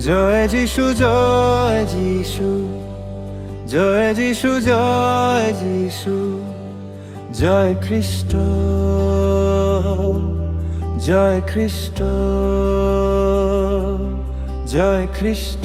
জয় যিশু, জয় যিশু, জয় যিশু, জয় যিশু, জয় খ্রিস্ট, জয় খ্রিস্ট, জয় খ্রিস্ট।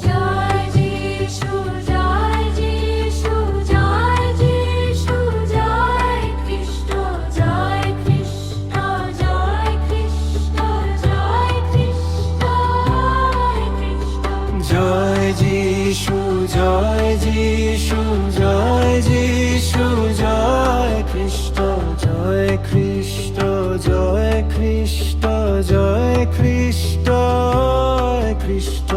জয় যিশু, জয় যিশু, জয় যিশু, জয় খ্রিস্ট, জয় খ্রিস্ট, জয় খ্রিস্ট, জয় খ্রিস্ট, জয় খ্রিস্ট। জয় যিশু, জয় যিশু, জয় যিশু, জয় খ্রিস্ট, জয় খ্রিস্ট, জয় খ্রিস্ট, জয় খ্রিস্ট, জয় খ্রিস্ট।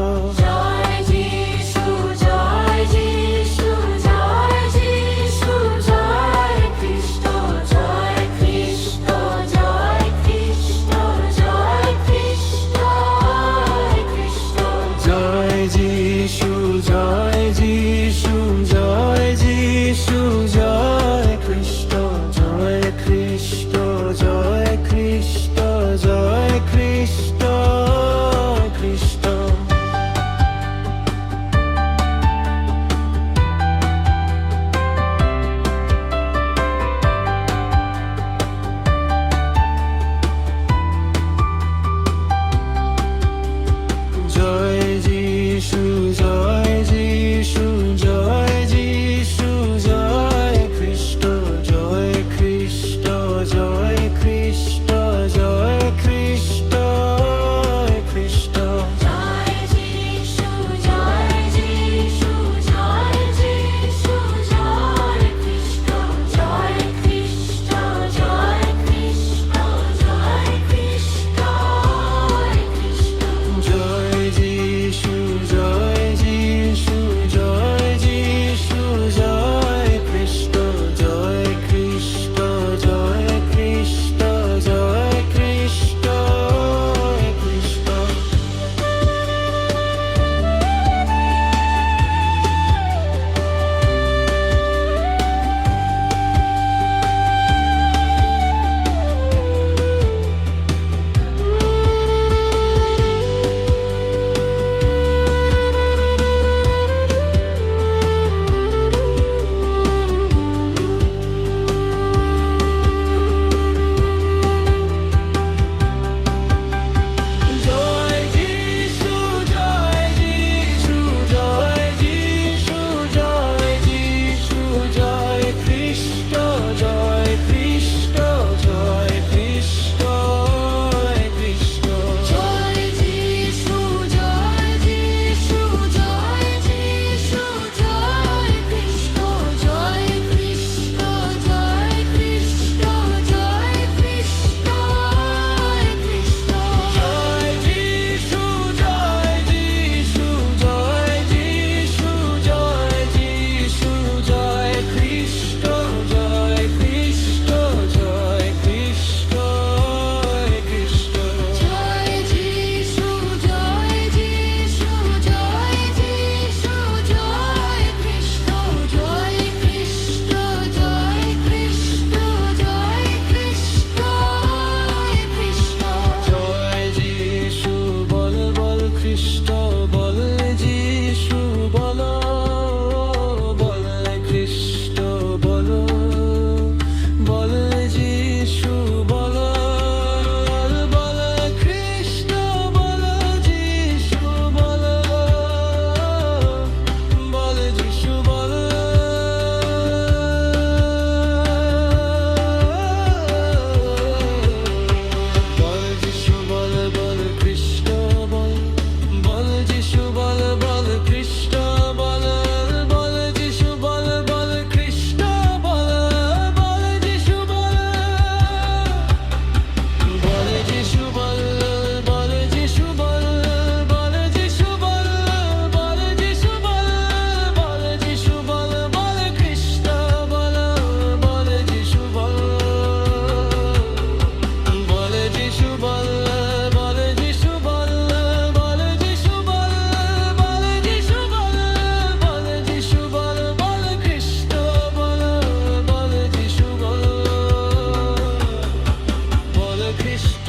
জয় যিশু, জয় যিশু, জয় যিশু, জয় খ্রিস্ট, জয় খ্রিস্ট, জয় খ্রিস্ট, জয় খ্রিস্ট, খ্রিস্ট। জয় যিশু, জয় যিশু, জয় যিশু, জয় খ্রিস্ট, জয় খ্রিস্ট, জয় খ্রিস্ট, জয় খ্রিস্ট, খ্রিস্ট। জয় যিশু, জয় যিশু, জয় যিশু, জয় খ্রিস্ট, জয় খ্রিস্ট, জয় খ্রিস্ট, জয় খ্রিস্ট, খ্রিস্ট। জয় যিশু, জয় যিশু, জয় যিশু, জয় খ্রিস্ট, জয় খ্রিস্ট, জয় খ্রিস্ট, জয় খ্রিস্ট, খ্রিস্ট। জয় যিশু, জয় যিশু, জয় যিশু, জয় যিশু, জয় খ্রিস্ট, জয় খ্রিস্ট, জয় খ্রিস্ট, খ্রিস্ট। জয় যিশু, জয় যিশু, জয় যিশু, জয় খ্রিস্ট, জয় খ্রিস্ট, জয় খ্রিস্ট, জয় খ্রিস্ট, খ্রিস্ট। জয় যিশু, জয় যিশু, জয় যিশু, জয় যিশু, জয় খ্রিস্ট, জয় খ্রিস্ট, জয় খ্রিস্ট, খ্রিস্ট। জয় যিশু, জয় যিশু, জয় যিশু, জয় খ্রিস্ট, জয় খ্রিস্ট, জয় খ্রিস্ট, জয় খ্রিস্ট, খ্রিস্ট। জয় যিশু, বল বল খ্রিস্ট, বল যিশু, বল বল খ্রিস্ট, বল বল যিশু, বল বল খ্রিস্ট, বল যিশু, বল বল যিশু, বল বল যিশু, বল বল খ্রিস্ট, বল বল যিশু, বল বল খ্রিস্ট, বল বল যিশু, বল বল খ্রিস্ট, বল বল যিশু, বল বল যিশু, বল বল যিশু, বল বল যিশু, বল বল যিশু, বল বল যিশু, বল বল খ্রিস্ট, বল বল যিশু, বল বল যিশু, বল বল যিশু, বল বল যিশু, বল বল যিশু, বল বল যিশু, বল বল খ্রিস্ট, বল বল যিশু, বল বল খ্রিস্ট,